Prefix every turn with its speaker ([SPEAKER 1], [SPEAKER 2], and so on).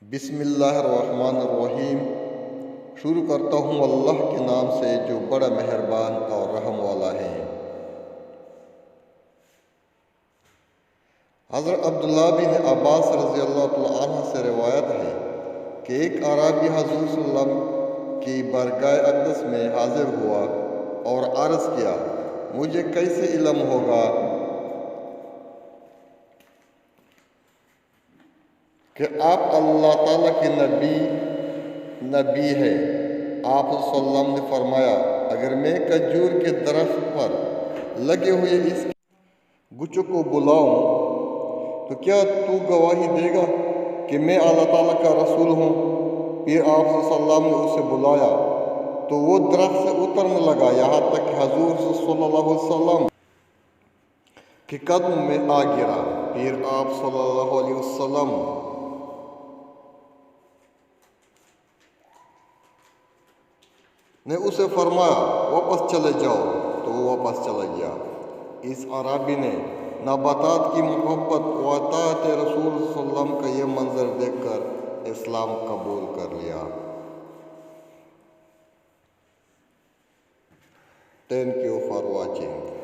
[SPEAKER 1] بسم اللہ الرحمن الرحیم۔ شروع کرتا ہوں اللہ کے نام سے جو بڑا مہربان اور رحم والا ہے۔ حضرت عبداللہ بن عباس رضی اللہ تعالیٰ عنہ سے روایت ہے کہ ایک اعرابی حضور صلی اللہ علیہ وسلم کی بارگاہ اقدس میں حاضر ہوا اور عرض کیا، مجھے کیسے علم ہوگا کہ آپ اللہ تعالیٰ کے نبی ہے؟ آپ صلی اللہ علیہ وسلم نے فرمایا، اگر میں کھجور کے درخت پر لگے ہوئے اس گچھوں کو بلاؤں تو کیا تو گواہی دے گا کہ میں اللہ تعالیٰ کا رسول ہوں؟ پھر آپ صلی اللہ علیہ وسلم نے اسے بلایا تو وہ درخت سے اترنے لگا، یہاں تک کہ حضور صلی اللہ علیہ وسلم کے قدم میں آ گرا۔ پھر آپ صلی اللہ علیہ وسلم نے اسے فرمایا، واپس چلے جاؤ، تو وہ واپس چلا گیا۔ اس عرابی نے نباتات کی محبت و اطاعت رسول صلی اللہ علیہ وسلم کا یہ منظر دیکھ کر اسلام قبول کر لیا۔ Thank you for watching.